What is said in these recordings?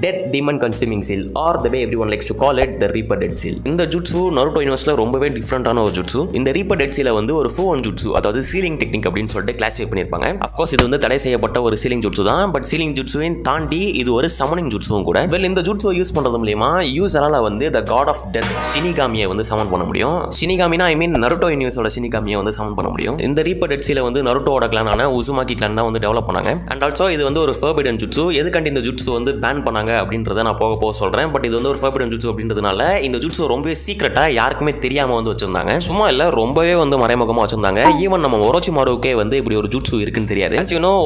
Death demon consuming seal are the way everyone likes to call it the reaper dead seal. இந்த ஜுட்சு Naruto யூனிவர்ஸ்ல ரொம்பவே டிஃபரெண்டான ஒரு ஜுட்சு. இந்த ரீப்பர் டெட் சீலை வந்து ஒரு ஃபோன் ஜுட்சு, அதாவது சீலிங் டெக்னிக் அப்படின்னு சொல்லிட்டு கிளாசிஃபை பண்ணிருப்பாங்க. அஃப்கோர்ஸ் இது வந்து தடை செய்யப்பட்ட ஒரு சீலிங் ஜுட்சு தான். பட் சீலிங் ஜுட்சுவையும் தாண்டி இது ஒரு சமனிங் ஜுட்சுவும் கூட. வெல், இந்த ஜுட்சுவை யூஸ் பண்றது மூலமா யூசரால வந்து த காட் ஆஃப் டெத் ஷினிகாமியை வந்து சமன் பண்ண முடியும். ஷினிகாமினா ஐ மீன் நருட்டோ யூனிவர்ஸோட ஷினிகாமியை வந்து சமன் பண்ண முடியும். இந்த ரீப்பர் டெட் சீலை வந்து நருட்டோட கிளானான உசுமாக்கி கிளான் தான் வந்து டெவலப் பண்ணாங்க. அண்ட் ஆல்சோ இது வந்து ஒரு ஃபர்பிடன் ஜுட்சு. எதுக்காண்டி இந்த ஜுட்சு வந்து பேன் பண்ணாங்க அப்படின்றத நான் போக சொல்றேன். பட் இது வந்து ஒரு ஃபர்பிடன் ஜுட்சு அப்படின்றதுனால இந்த ஜுட்சு ரொம்பவே சீக்ரெட்டா யாருக்குமே தெரியாம வந்து வச்சிருந்தாங்க. சும்மா இல்ல, ரொம்பவே வந்து மறைமுகமா வச்சிருந்தாங்க. ஈவன் நம்ம ஒரோச்சிமாருக்கே வந்து இப்படி ஒரு ஜுட்சு இருக்குன்னு தெரியாது.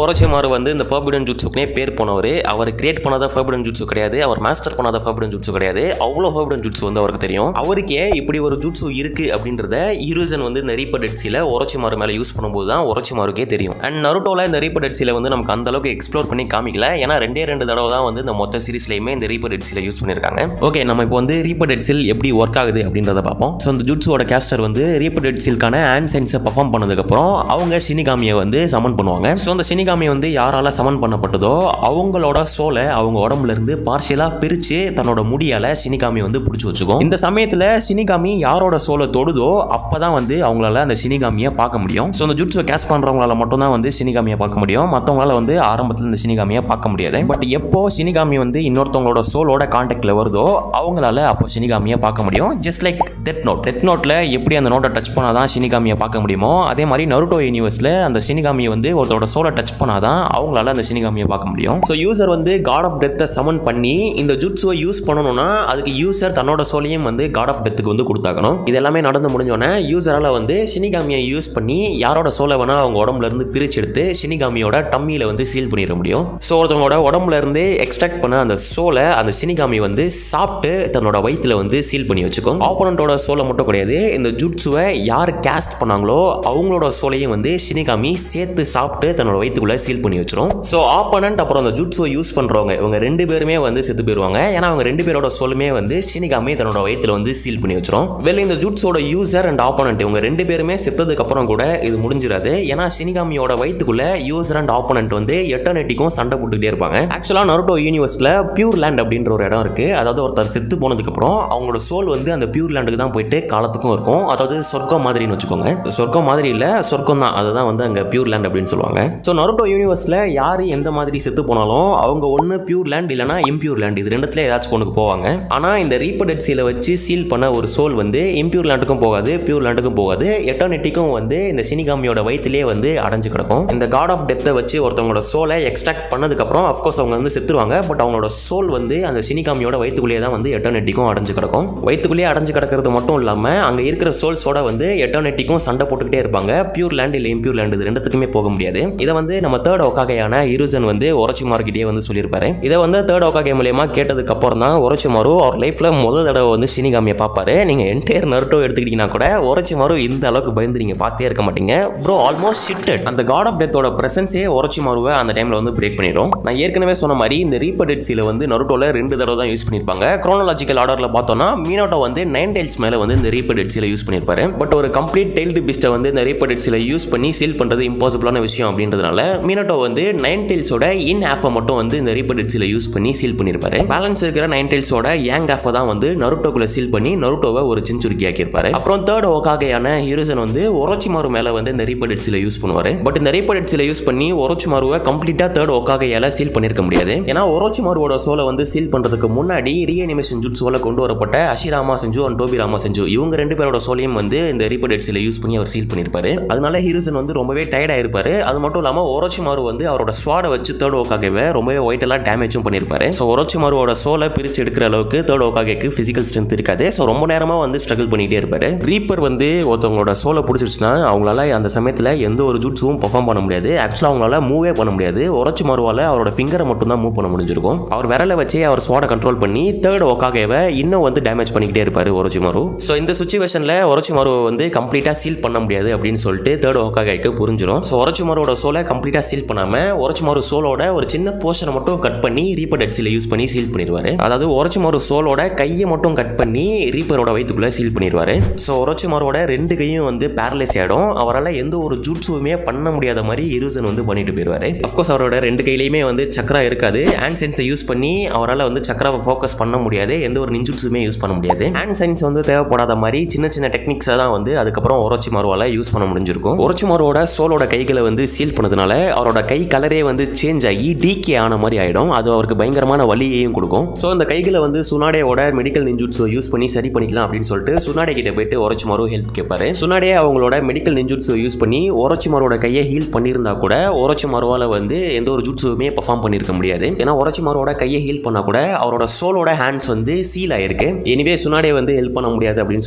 ஒரோச்சிமாரு வந்து இந்த ஃபர்பிடன் ஜுட்சுக்குனே பேர் போனவர். அவர் கிரியேட் பண்ணாத ஃபர்பிடன் ஜுட்சு கிடையாது, அவர் மாஸ்டர் பண்ணாத ஃபர்பிடன் ஜுட்சு கிடையாது. அவ்வளோ ஃபர்பிடன் ஜுட்சு வந்து அவருக்கு தெரியும். அவருக்கே இப்படி ஒரு ஜுட்சு இருக்கு அப்படின்றத ஹிருசன் வந்து இந்த ரீப்பர் டெட் சீலை ஒரோச்சிமாரு மேல யூஸ் பண்ணும்போது தான் ஒரோச்சிமாருக்கே தெரியும். அண்ட் நருட்டோல இந்த ரீப்பர் டெட் சீலை வந்து நமக்கு அந்த அளவுக்கு எக்ஸ்ப்ளோர் பண்ணி காமிக்கல. ஏன்னா ரெண்டு தடவை தான் வந்து இந்த மொத்த சீரிஸ்லயுமே இந்த ரீப்பர் டெட் சீலை யூஸ் பண்ணிருக்காங்க. ஓகே, நம்ம இப்போ வந்து ரீப்பர் டெட் சீல் எப்படி ஒர்க் ஆகுது அப்படின்றத பார்ப்போம். ஸோ இந்த ஜுட்சுவோட கேஸ்டர் வந்து ரீப்பர் டெட் சீல்கான ஹேண்ட் சைன்ஸை பர்ஃபார்ம் பண்ணதுக்கு அப்புறம் அவங்க ஷினிகாமியை வந்து சமன் பண்ணுவாங்க. ஸோ அந்த ஷினிகாமி வந்து யாரால சமன் பண்ணப்பட்டதோ அவங்களோட சோலை அவங்க உடம்புல இருந்து பார்ஷியலா பிரிச்சு தன்னோட முடியால ஷினிகாமி வந்து பிடிச்சி வச்சுக்கும். இந்த சமயத்துல ஷினிகாமி யாரோட சோலை தொடுதோ அப்பதான் வந்து அவங்களால அந்த ஷினிகாமியை பார்க்க முடியும். ஸோ அந்த ஜுட்சுவை கேஸ்ட் பண்றவங்களால மட்டும் தான் வந்து ஷினிகாமியை பார்க்க முடியும். மற்றவங்களால வந்து ஆரம்பத்தில் இந்த ஷினிகாமியை பார்க்க முடியாது. பட் எப்போ ஷினிகாமி வந்து இன்னொருத்தவங்களோட சோலோட கான்டாக்ட்ல வருதோ அவங்களால அப்போ ஷினிகாமியை பார்க்க முடியும். ஜஸ்ட் லைக் டெத் நோட்ல எப்படி அந்த நோட்டை டச் பண்ணாதான் ஷினிகாமியை பார்க்க முடியுமோ, அதே மாதிரி நருட்டோ யூனிவர்ஸ்ல அந்த ஷினிகாமியை வந்து ஒருத்தரோட சோலை டச் பண்ணாதான் அவங்களால அந்த ஷினிகாமியை பார்க்க முடியும். ஸோ யூசர் வந்து காட் ஆஃப் டெத்தை சமன் பண்ணி இந்த ஜுட்சுவை யூஸ் பண்ணணும்னா அதுக்கு யூசர் தன்னோட சோலையும் வந்து காட் ஆஃப் டெத்துக்கு வந்து கொடுத்தாக்கணும். இது எல்லாமே நடந்து முடிஞ்சோன்னே யூசரால வந்து ஷினிகாமியை யூஸ் பண்ணி யாரோட சோலை வேணா அவங்க உடம்புல இருந்து பிரிச்சு எடுத்து ஷினிகாமியோட டம்மியில வந்து சீல் பண்ணிட முடியும். ஸோ ஒருத்தவங்களோட உடம்புல இருந்து எக்ஸ்ட்ராக்ட் பண்ண அந்த சோலை அந்த ஷினிகாமி வந்து சாப்பிட்டு தன்னோட வயிற்றுல வந்து சீல் பண்ணி வச்சுக்கும். ஆப்போனண்டோட சோலை மட்டும் கிடையாது, இந்த ஜுட்சுவை யார் கேஸ்ட் பண்ணாங்களோ அவங்களோட சோலையும் வந்து ஷினிகாமி சேர்த்து சாப்பிட்டு தன்னோட வயிற்றுக்குள்ள சீல் பண்ணி வச்சிரும். ஸோ ஆப்போனண்ட் அப்புறம் அந்த ஜுட்சுவை யூஸ் பண்றவங்க இவங்க ரெண்டு பேருமே வந்து செத்து போயிருவாங்க. ஏன்னா அவங்க ரெண்டு பேரோட சோலுமே வந்து ஷினிகாமி தன்னோட வயிற்றுல வந்து சீல் பண்ணி வச்சிரும். வெளில இந்த ஜுட்ஸோட யூசர் அண்ட் ஆப்போனண்ட் இவங்க ரெண்டு பேருமே செத்ததுக்கு அப்புறம் கூட இது முடிஞ்சிடாது. ஏன்னா ஷினிகாமியோட வயிற்றுக்குள்ள யூசர் அண்ட் ஆப்போனண்ட் வந்து எட்டர்னிட்டிக்கும் சண்டை போட்டுக்கிட்டே இருப்பாங்க. ஆக்சுவலா நருட்டோ யூனிவர்ஸ்ல பியூர் லேண்ட் அப்படின்ற ஒரு இடம் இருக்கு. அதாவது ஒருத்தர் செத்து போனதுக்கு அப்புறம் அவங்களோட சோல் வந்து அந்த பியூர் லேண்டுக்கு தான் போயிட்டு காலத்துக்கும் இருக்கும். அதாவது சொர்க்கம் மாதிரின்னு வச்சுக்கோங்க. சொர்க்கம் மாதிரி இல்ல, சொர்க்கம் தான். அதுதான் வந்து அங்க பியூர் லேண்ட் அப்படின்னு சொல்லுவாங்க. ஸோ நருட்டோ யூனிவர்ஸ்ல யாரு எந்த மாதிரி செத்து போனாலும் அவங்க ஒன்னு பியூர் லேண்ட் இல்லனா இம்பியூர் லேண்ட், இது ரெண்டுத்துல ஏதாச்சும் கொண்டுக்கு போவாங்க. ஆனா இந்த ரீப்பர் டெட் சீலை வச்சு சீல் பண்ண ஒரு சோல் வந்து இம்பியூர் லேண்டுக்கும் போகாது, பியூர் லேண்டுக்கும் போகாது, எட்டர்னிட்டிக்கும் வந்து இந்த ஷினிகாமியோட வயிற்றிலே வந்து அடைஞ்சு கிடக்கும். இந்த காட் ஆஃப் டெத்தை வச்சு ஒருத்தவங்களோட சோலை எக்ஸ்ட்ராக்ட் பண்ணதுக்கு அப்புறம் அஃப்கோர்ஸ் அவங்க வந்து செத்துருவாங்க. பட் அவங்களோட சோல் வந்து அந்த ஷினிகாமியோட வயிற்றுக்குள்ளேயே தான் வந்து எட்டர்னிட்டிக்கும் அடைஞ்சு கிடக்கும். வயிற்றுக்குள்ளேயே அடைஞ்சு கிடக்கிறது மட்டும் இல்லாம அங்க இருக்கிற சோல்ஸோட வந்து எட்டர்னிட்டிக்கும் சண்டை போட்டுக்கிட்டே இருப்பாங்க. பியூர் லேண்ட் இல்ல இம்பியூர் லேண்ட், இது ரெண்டுத்துக்குமே போக முடியாது. இதை வந்து நம்ம தேர்ட் ஒகாகையான ஹிருசன் வந்து ஒரோச்சிமாருக்கிட்டே வந்து சொல்லியிருப்பாரு. இதை வந்து தேர்ட் ஒகாகே மூலமா கேட்டதுக்கு அப்புறம் தான் ஒரோச்சிமாரு அவர் லைஃப்ல முதல் தடவை வந்து ஷினிகாமியை பார்ப்பாரு. நீங்க என்டையர் நருட்டோ எடுத்துக்கிட்டீங்கன்னா கூட ஒரோச்சிமாரு இந்த அளவுக்கு பயந்து நீங்க பார்த்தே இருக்க மாட்டீங்க. Bro almost shitted. அந்த காட் ஆஃப் டெத்தோட பிரசன்ஸே ஒரோச்சிமாருவை அந்த டைம்ல வந்து பிரேக் பண்ணிடும். நான் ஏற்கனவே சொன்ன மாதிரி இந்த ரீப்பர் டெட் சீலை வந்து நருட்டோல 2 தடவை தான் யூஸ் பண்ணிருப்பாங்க. குரோனாலஜிக்கல் ஆர்டர்ல பார்த்தோம்னா மினோட்டோ வந்து 9 டைல்ஸ் மேல வந்து இந்த ரீப்பர் டெட் சீலை யூஸ் பண்ணிருப்பாரு. பட் ஒரு கம்ப்ளீட் டெய்ல்டு பீஸ்ட்டை வந்து இந்த ரீப்பர் டெட் சீலை யூஸ் பண்ணி சீல் பண்றது இம்பாசிபிளான விஷயம் அப்படின்றதுனால மினோட்டோ வந்து 9 டைல்ஸோட இன் ஹாஃபை மட்டும் வந்து இந்த ரீப்பர் டெட் சீலை யூஸ் பண்ணி சீல் பண்ணிருப்பாரு. பேலன்ஸ் இருக்கிற 9 டைல்ஸோட யாங் ஹாஃபை தான் வந்து நருட்டோக்குள்ள சீல் பண்ணி நருட்டோவை ஒரு சின்சுருக்கி ஆக்கியிருப்பாரு. அப்புறம் தேர்ட் ஒகாகையான ஹிருசன் வந்து ஒரோச்சிமாரு மேல வந்து இந்த ரீப்பர் டெட் சீலை யூஸ் பண்ணுவாரு. பட் இந்த ரீப்பர் டெட் சீலை யூஸ் பண்ணி ஒரோச்சிமாருவை கம்ப்ளீட்டா தேர்ட் ஒகாகையால சீல் பண்ணிருக்க முடியாது. ஏன்னா ஒரோச்சிமாருவோட சோலை வந்து சீல் பண்றதுக்கு முன்னாடி ரீஅனிமேஷன் ஜுட்சுவால கொண்டு வரப்பட்ட அஷிராமா செஞ்சு அண்ட் டோபிராமா செஞ்சு இவங்க ரெண்டு பேரோட சோலையும் வந்து இந்த ரீப்பர் டெட் சீலை யூஸ் பண்ணி அவர் சீல் பண்ணிருப்பாரு. அதனால ஹிருசன் வந்து ரொம்பவே டயர்ட் ஆயிருப்பாரு. அது மட்டும் இல்லாம ஒரோச்சிமாரு வந்து அவரோட ஸ்வாடை வச்சு தேர்ட் ஒகாகேவை ரொம்பவே வைட்டலா டேமேஜும் பண்ணிருப்பாரு. ஸோ ஒரோச்சிமாருவோட சோலை பிரிச்சு எடுக்கிற அளவுக்கு தேர்ட் ஒகாகேக்கு பிசிக்கல் ஸ்ட்ரென்த் இருக்காது. ஸோ ரொம்ப நேரமா வந்து ஸ்ட்ரகிள் பண்ணிட்டே இருப்பாரு. ரீப்பர் வந்து ஒருத்தவங்களோட சோலை பிடிச்சிருச்சுன்னா அவங்களால அந்த சமயத்தில் எந்த ஒரு ஜுட்ஸும் பெர்ஃபார்ம் பண்ண முடியாது. ஆக்சுவலாக அவங்களால மூவே பண்ண முடியாது. ஒரோச்சிமாருவால அவரோட ஃபிங்கரை மட்டும் தான் மூவ் பண்ண முடிஞ்சிருக்கும். அவர் விரலை வச்சே அவர் ஸ்வாடை கண்ட்ரோல் பண்ணி தேர்ட் ஒகாகேவை இன்னும் வந்து டேமேஜ் பண்ணிக்கிட்டே இருப்பாரு ஒரோச்சிமாரு. ஸோ இந்த சுச்சுவேஷன்ல ஒரோச்சிமாருவை வந்து கம்ப்ளீட்டா சீல் பண்ண முடியாது அப்படின்னு சொல்லிட்டு தேர்ட் ஒகாகேக்கு புரிஞ்சிடும். ஸோ ஒரோச்சிமாருவோட சோலை கம்ப்ளீட்டா சீல் பண்ணாம ஒரோச்சிமாரு சோலோட ஒரு சின்ன போர்ஷனை மட்டும் கட் பண்ணி ரீப்பர் டெட் சீலை யூஸ் பண்ணி சீல் பண்ணிடுவாரு. அதாவது ஒரோச்சிமாரு சோலோட கையை மட்டும் கட் பண்ணி ரீப்பரோட வயிற்றுக்குள்ள சீல் பண்ணிடுவாரு. ஸோ ஒரோச்சிமாருவோட 2 கையும் வந்து பேரலைஸ் ஆயிடும். அவரால் எந்த ஒரு ஜுட்ஸுமே பண்ண முடியாத மாதிரி ஹிருசன் வந்து பண்ணிட்டு போயிடுவாரு. அஃப்கோர்ஸ் அவரோட 2 கையிலையுமே வந்து சக்கரா இருக்காது. ஹேண்ட் சென்ஸை யூஸ் யூஸ் பண்ணி அவரால் வந்து சக்கராவை ஃபோக்கஸ் பண்ண முடியாது, எந்த ஒரு நிஞ்சுட்ஸுமே யூஸ் பண்ண முடியாது. ஹேண்ட் சைன்ஸ் வந்து தேவைப்படாத மாதிரி சின்ன சின்ன டெக்னிக்ஸை தான் வந்து அதுக்கப்புறம் ஒரோச்சிமாருவால் யூஸ் பண்ண முடிஞ்சிருக்கும். ஒரோச்சிமாருவோட சோலோட கைகளை வந்து சீல் பண்ணதுனால அவரோட கை கலரே வந்து சேஞ்ச் ஆகி டீகே ஆன மாதிரி ஆகிடும். அது அவருக்கு பயங்கரமான வலியையும் கொடுக்கும். ஸோ அந்த கைகளை வந்து சுனாடேயோட மெடிக்கல் நிஞ்சுட்ஸை யூஸ் பண்ணி சரி பண்ணிக்கலாம் அப்படின்னு சொல்லிட்டு சுனாடே கிட்ட போயிட்டு ஒரோச்சிமாரு ஹெல்ப் கேட்பாரு. சுனாடே அவங்களோட மெடிக்கல் நிஞ்சுட்ஸை யூஸ் பண்ணி ஒரோச்சிமாரோட கையை ஹீல் பண்ணியிருந்தா கூட ஒரோச்சிமாருவால் வந்து எந்த ஒரு ஜுட்ஸுமே பெர்ஃபார்ம் பண்ணியிருக்க முடியாது. ஏன்னா ஒரோச்சிமாரோட கையை ஹீல் பண்ணா கூட அவரோட சோலோட ஹேண்ட்ஸ் வந்து சீல் ஆயிருக்கு. எனிவே சுனாடே வந்து ஹெல்ப் பண்ண முடியாது அப்படின்னு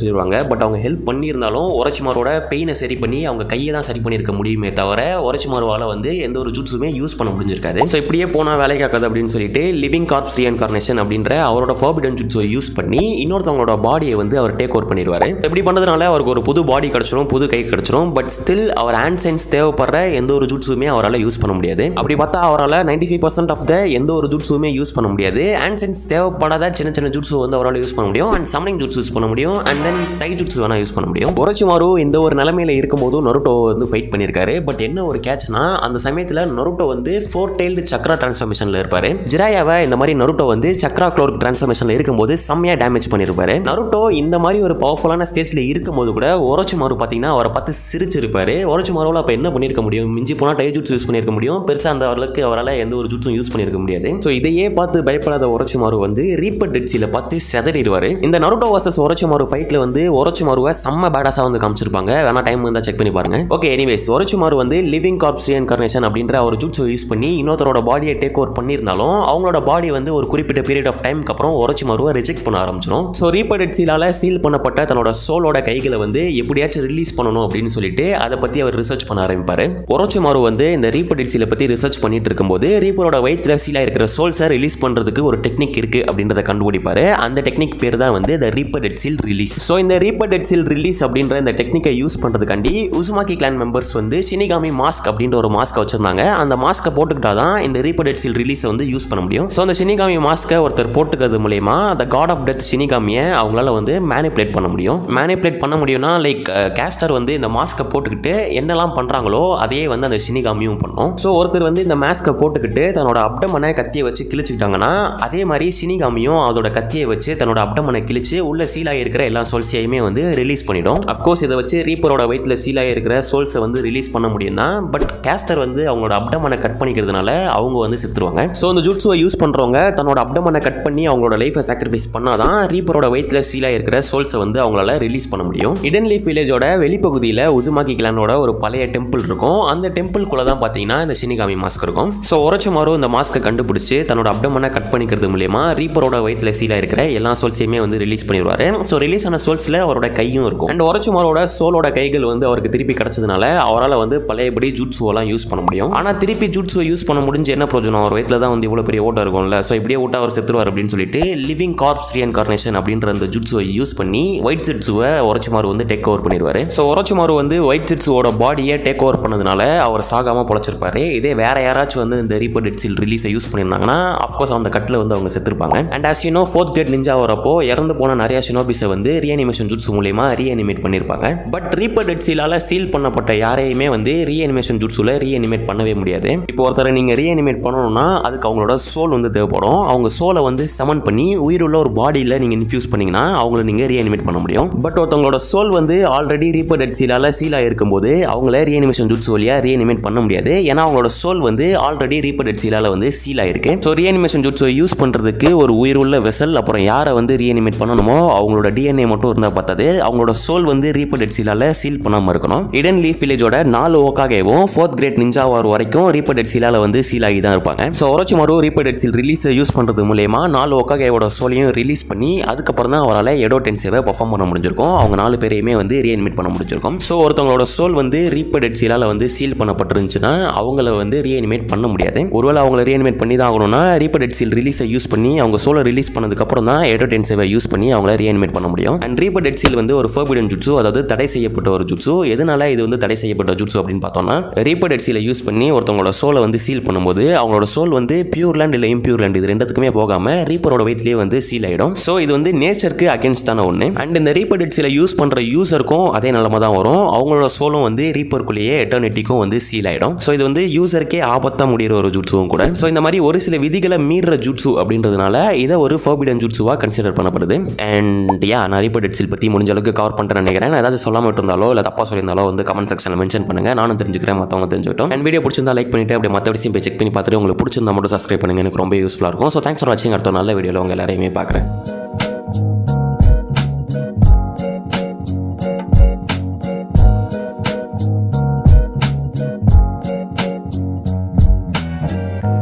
சொல்லிடுவாங்க. பட் அவங்க ஹெல்ப் பண்ணியிருந்தாலும் ஒரோச்சிமாரோட பெயினை சரி பண்ணி அவங்க கையை தான் சரி பண்ணியிருக்க முடியுமே தவிர ஒரோச்சிமாருவால் வந்து எந்த ஒரு ஜுட்ஸுமே யூஸ் பண்ண முடிஞ்சிருக்காது. ஸோ இப்படியே போனால் வேலை காக்காது அப்படின்னு சொல்லிட்டு லிவிங் கார்ப்ஸ் ரீஇன்கார்னேஷன் அப்படின்ற அவரோட ஃபார்பிடன் ஜுட்ஸை யூஸ் பண்ணி இன்னொருத்தவங்களோட பாடியை வந்து அவர் டேக் ஓவர் பண்ணிடுவார். இப்படி பண்ணதுனால அவருக்கு ஒரு புது பாடி கிடச்சிரும், புது கை கிடச்சிரும். பட் ஸ்டில் அவர் ஹேண்ட் சைன்ஸ் தேவைப்படுற எந்த ஒரு ஜுட்ஸுமே அவரால் யூஸ் பண்ண முடியாது. அப்படி பார்த்தா அவரால் 95% ஆஃப் த எந்த ஒரு ஜுட்ஸுமே யூஸ் பண்ண முடியாது. ஹேண்ட் சைன்ஸ் தேவைப்படாத சின்ன சின்ன ஜுட்ஸு வந்து அவரால் யூஸ் பண்ண முடியும். அண்ட் சம்னிங் ஜுட்ஸ் யூஸ் பண்ண முடியும். அண்ட் தென் டை ஜுட்ஸ் வேணால் யூஸ் பண்ண முடியும். ஒரோச்சிமாரு இந்த ஒரு நிலைமையில இருக்கும்போது நருட்டோ வந்து ஃபைட் பண்ணியிருக்காரு. பட் என்ன ஒரு கேட்ச்னா அந்த சமயத்தில் நருட்டோ வந்து 4-tailed சக்ரா டிரான்ஸ்ஃபர்மேஷனில் இருப்பார். ஜிராயாவை இந்த மாதிரி நருட்டோ வந்து சக்ரா க்ளோர்க் டிரான்ஸ்ஃபர்மேஷனில் இருக்கும்போது செம்மையாக டேமேஜ் பண்ணியிருப்பாரு. நருட்டோ இந்த மாதிரி ஒரு பவர்ஃபுல்லான ஸ்டேஜில் இருக்கும்போது கூட ஒரோச்சிமாரு பார்த்தீங்கன்னா அவரை பார்த்து சிரிச்சிருப்பாரு. ஒரோச்சிமாருவில் அப்போ என்ன பண்ணியிருக்க முடியும்? மிஞ்சி போனால் டை ஜுட்ஸ் யூஸ் பண்ணியிருக்க முடியும். பெருசாக அந்த அளவுக்கு அவரால் எந்த ஒரு ஜுட்ஸும் யூஸ் பண்ணியிருக்க முடியாது. ஸோ இதையே பார்த்து பயப்படாத ஒரோச்சிமாரு வந்து ரீப்பர் டெட் சீல பார்த்து செதறிடுவார். இந்த நருட்டோ வர்சஸ் ஒரோச்சிமாரு ஃபைட்டில் வந்து ஒரோச்சிமாருவை செம்ம பேடாஸாக வந்து காமிச்சிருப்பாங்க. வேணா டைம் இருந்தால் செக் பண்ணி பாருங்க. ஓகே, எனிவேஸ் ஒரோச்சிமாரு வந்து லிவிங் கார்ப்ஸ் ரீஇன்கார்னேஷன் அப்படின்ற ஒரு ஜுட்ஸை யூஸ் பண்ணி இன்னொருத்தரோட பாடியை டேக் ஓவர் பண்ணியிருந்தாலும் அவங்களோட பாடி வந்து ஒரு குறிப்பிட்ட பீரியட் ஆஃப் டைமுக்கு அப்புறம் ஒரோச்சிமாருவை ரிஜெக்ட் பண்ண ஆரம்பிச்சிடும். ஸோ ரீப்பர் டெட் சீலால சீல் பண்ணப்பட்ட தன்னோட சோலோட கைகளை வந்து எப்படியாச்சும் ரிலீஸ் பண்ணணும் அப்படின்னு சொல்லிட்டு அதை பற்றி அவர் ரிசர்ச் பண்ண ஆரம்பிப்பார். ஒரோச்சிமாரு வந்து இந்த ரீப்பர் டெட் சீலை பற்றி ரிசர்ச் பண்ணிட்டு இருக்கும்போது ரீப்பரோட வயிற்றுல சீலா இருக்கிற சோல்ஸை ரிலீஸ் பண்ணுறதுக்கு ஒரு டெக்னிக் இருக்குது அப்படின்றத கண்டுபிடிப்பாரு. அந்த டெக்னிக் பேர் தான் வந்து the reaper dead seal release. So இந்த ரீப்பர் டெட் சீல் ரிலீஸ் அப்படின்ற இந்த டெக்னிக்கை யூஸ் பண்ணுறதுக்காண்டி உசுமாக்கி கிளான் மெம்பர்ஸ் வந்து ஷினிகாமி மாஸ்க் அப்படின்ற ஒரு மாஸ்க்கை வச்சிருந்தாங்க. அந்த மாஸ்க்கை போட்டுக்கிட்டா தான் இந்த ரீப்பர் டெட் சீல் ரிலீஸை வந்து யூஸ் பண்ண முடியும். ஸோ அந்த ஷினிகாமி மாஸ்க்கை ஒருத்தர் போட்டுக்கிறது மூலயமா த காட் ஆஃப் டெத் ஷினிகாமியை அவங்களால வந்து மேனிப்புலேட் பண்ண முடியும். மேனிப்புலேட் பண்ண முடியும்னா லைக் கேஸ்டர் வந்து இந்த மாஸ்க்கை போட்டுக்கிட்டு என்னெல்லாம் பண்ணுறாங்களோ அதே வந்து அந்த ஷினிகாமியும் பண்ணும். ஸோ ஒருத்தர் வந்து இந்த மாஸ்க்கை போட்டுக்கிட்டு தன்னோட அப்டமனை கத்தியை வச்சு கிழிச்சுக்கிட்டாங்கன்னா அதே மாதிரி ஷினிகாமியும் அதோட கத்தியை வச்சு தன்னோட அப்டமனை கிழிச்சு உள்ள சீலாக இருக்கிற எல்லா சோல்ஸையுமே வந்து ரிலீஸ் பண்ணிடும். அஃப்கோர்ஸ் இதை வச்சு ரீப்பரோட வயிற்றுல சீலாக இருக்கிற சோல்ஸை வந்து ரிலீஸ் பண்ண முடியும் தான். பட் கேஸ்டர் வந்து அவங்களோட அப்டமனை கட் பண்ணிக்கிறதுனால அவங்க வந்து செத்துருவாங்க. ஸோ அந்த ஜுட்ஸுவை யூஸ் பண்ணுறவங்க தன்னோட அப்டமனை கட் பண்ணி அவங்களோட லைஃபை சாக்ரிஃபைஸ் பண்ணாதான் ரீப்பரோட வயிற்றுல சீலாக இருக்கிற சோல்ஸை வந்து அவங்களால ரிலீஸ் பண்ண முடியும். இடன் லீஃப் வில்லேஜோட வெளிப்பகுதியில் உசுமாக்கி கிளானோட ஒரு பழைய டெம்பிள் இருக்கும். அந்த டெம்பிள்குள்ள தான் பார்த்தீங்கன்னா இந்த ஷினிகாமி மாஸ்க் இருக்கும். ஸோ ஒரோச்சிமாரு இந்த மாஸ்க்கை கண்டுபிடிச்சு தன்னோட அப்டமனை கட் பண்ணிக்கிறது மூலமா ரீப்பரோட வயிற்றுல சீலாக இருக்கிற எல்லா சோல்ஸையுமே வந்து ரிலீஸ் பண்ணிடுவாரு. ஸோ ரிலீஸ் ஆன சோல்ஸில் அவரோட கையும் இருக்கும். அண்ட் ஒரோச்சிமாரோட சோலோட கைகள் வந்து அவருக்கு திருப்பி கிடைச்சதுனால அவரால் வந்து பழையபடி ஜுட்ஸுவெல்லாம் யூஸ் பண்ண முடியும். ஆனால் திருப்பி ஜுட்ஸுவை யூஸ் பண்ண முடிஞ்சு என்ன பிரயோஜனம்? அவர் வயிற்றுல தான் வந்து இவ்வளோ பெரிய ஓட்டம் இருக்கும்ல. ஸோ இப்படியே ஓட்ட அவர் செத்துருவார் அப்படின்னு சொல்லிட்டு லிவிங் கார்ப்ஸ் ரீஇன்கார்னேஷன் அப்படின்ற அந்த ஜுட்ஸுவை யூஸ் பண்ணி ஒயிட் ஜுட்ஸுவை ஒரோச்சிமாரு வந்து டேக் ஓவர் பண்ணிடுவார். ஸோ ஒரோச்சிமாரு வந்து ஒயிட் ஜுட்ஸுவோட பாடியை டேக் ஓவர் பண்ணதுனால அவர் சாகாமல் பொழைச்சிருப்பாரு. இதே வேற யாராச்சும் வந்து இந்த ரீப்பர் டெட் சீல் ரிலீஸை யூஸ் பண்ணியிருந்தாங்கன்னா அஃப்கோர்ஸ் அந்த கட்டில் வந்து அவங்க செத்துருப்பாங்க. And as you know 4th grade ninja வரப்போ இறந்து போன நிறைய ஷினோபிஸை வந்து ரீஅனிமேஷன் ஜுட்ஸ் மூலமா ரீஅனிமேட் பண்ணியிருப்பாங்க. பட் ரீப்பர் டெட் சீலால சீல் பண்ணப்பட்ட யாரையுமே வந்து ரீஅனிமேஷன் ஜுட்ஸுல ரீஅனிமேட் பண்ணவே முடியாது. இப்போ ஒருத்தரை நீங்கள் ரீஅனிமேட் பண்ணணும்னா அதுக்கு அவங்களோட சோல் வந்து தேவைப்படும். அவங்க சோலை வந்து சமன் பண்ணி உயிருள்ள ஒரு பாடியில் நீங்கள் இன்ஃபியூஸ் பண்ணிங்கன்னா அவங்கள நீங்கள் ரீஅனிமேட் பண்ண முடியும். பட் ஒருத்தவங்களோட சோல் வந்து ஆல்ரெடி ரீப்பர் டெட் சீலால சீலாக இருக்கும்போது அவங்கள ரீஅனிமேஷன் ஜுட்ஸ் வழியாக ரீஅனிமேட் பண்ண முடியாது. ஏன்னா அவங்களோட சோல் வந்து ஆல்ரெடி ரீப்பர் டெட் சீலால வந்து சீல் ஆயிருக்கு. ஸோ ரீஅனிமேஷன் ஜுட்ஸை யூஸ் பண்ணுறதுக்கு ஒரு உயிருள்ள வெசல் அப்புறம் யாரை வந்து ரீஅனிமேட் பண்ணணுமோ அவங்களோட டிஎன்ஏ மட்டும் இருந்தால் பார்த்தது. அவங்களோட சோல் வந்து ரீப்பர் டெட் சீலால சீல் பண்ணாமல் இருக்கணும். இடன் லீஃப் வில்லேஜோட 4 ஓகாகேவும் 4th grade நிஞ்சா வார் வரைக்கும் ரீப்பர் டெட் சீலால வந்து சீல் ஆகி தான் இருப்பாங்க. So Orochimaru reaper dead seal ரிலீஸை யூஸ் பண்ணுறது மூலமா 4 ஓகாகேவோட சோலையும் ரிலீஸ் பண்ணி அதுக்கப்புறம் தான் அவரால் எடோ டென்சேவை பர்ஃபார்ம் பண்ண முடிஞ்சிருக்கும். அவங்க 4 பேரையுமே வந்து ரீஅனிமேட் பண்ண முடிஞ்சிருக்கும். ஸோ ஒருத்தவங்களோட சோல் வந்து ரீப்பர் டெட் சீலால வந்து சீல் பண்ணப்பட்டிருந்துச்சுன்னா அவங்கள வந்து ரீஅனிமேட் பண்ண முடியாது. ஒருவேளை அவங்கள ரீஅனிமேட் பண்ணி தான் ஆகணும்னா ரீப்பர் டெட் சீல் ரிலீஸை யூஸ் பண்ணி அவங்க சோலை ரிலீஸ் பண்ணதுக்கப்புறம் தான் எடோ டென்சேவை யூஸ் பண்ணி அவங்கள ரீஅனிமேட் பண்ண முடியும். அண்ட் ரீப்பர் டெட் சீல் வந்து ஒரு ஃபர்பிடன் ஜுட்ஸு, அதாவது தடை செய்யப்பட்ட ஒரு ஜுட்ஸு. எதனால இது வந்து தடை செய்யப்பட்ட ஜுட்ஸு அப்படின்னு பார்த்தோம்னா ரீப்பர் டெட் சீலை யூஸ் பண்ணி ஒருத்தவங்களோட சோலை வந்து சீல் பண்ணும்போது அவங்களோட சோல் வந்து பியூர் லேண்ட் இல்லை இம்பியூர் லேண்ட் இது ரெண்டுத்துக்குமே போகாம ரீப்பரோட வயிற்றுலேயே வந்து சீல் ஆகிடும். ஸோ இது வந்து நேச்சருக்கு அகேன்ஸ்டான ஒன்று. அண்ட் இந்த ரீப்பர் டெட் சீலை யூஸ் பண்ணுற யூசருக்கும் அதே நிலமை தான் வரும். அவங்களோட சோலும் வந்து ரீப்பருக்குள்ளேயே எட்டர்னிட்டிக்கும் வந்து சீல் ஆகிடும். ஸோ இது வந்து யூசருக்கே ஆபத்தாக முடிகிற ஒரு ஜுட்ஸும் கூட. ஸோ இந்த மாதிரி ஒரு சில விதிகளை மீற ஜூட்ஸு அப்படின்றதுனால இதை ஒரு ஃபோர்பிடன் ஜூட்ஸுவாக கன்சிடர் பண்ணப்படுது. அண்ட் நான் ரீப்பர் டெட் சீல் பற்றி முடிஞ்ச அளவுக்கு கவர் பண்ணுறேன்னு நினைக்கிறேன். நான் ஏதாவது சொல்லாமல் இருந்தாலோ இல்லை தப்பாக சொல்லியிருந்தாலோ வந்து கமெண்ட் செக்ஷனில் மென்ஷன் பண்ணுங்கள், நானும் தெரிஞ்சுக்கிறேன், மற்றவங்க தெரிஞ்சுக்கிட்டோம். அண்ட் வீடியோ பிடிச்சிருந்தா லைக் பண்ணிட்டு அப்படியே மற்ற விஷயம் போய் செக் பண்ணி பார்த்துட்டு உங்களுக்கு பிடிச்சிருந்தா மட்டும் சப்ஸ்கிரைப் பண்ணுங்கள், எனக்கு ரொம்ப யூஸ்ஃபுல்லாக இருக்கும். ஸோ தேங்க்ஸ் ஃபார் வாட்சிங். அடுத்த நல்ல வீடியோவில் உங்கள் எல்லாரையுமே பார்க்குறேன்.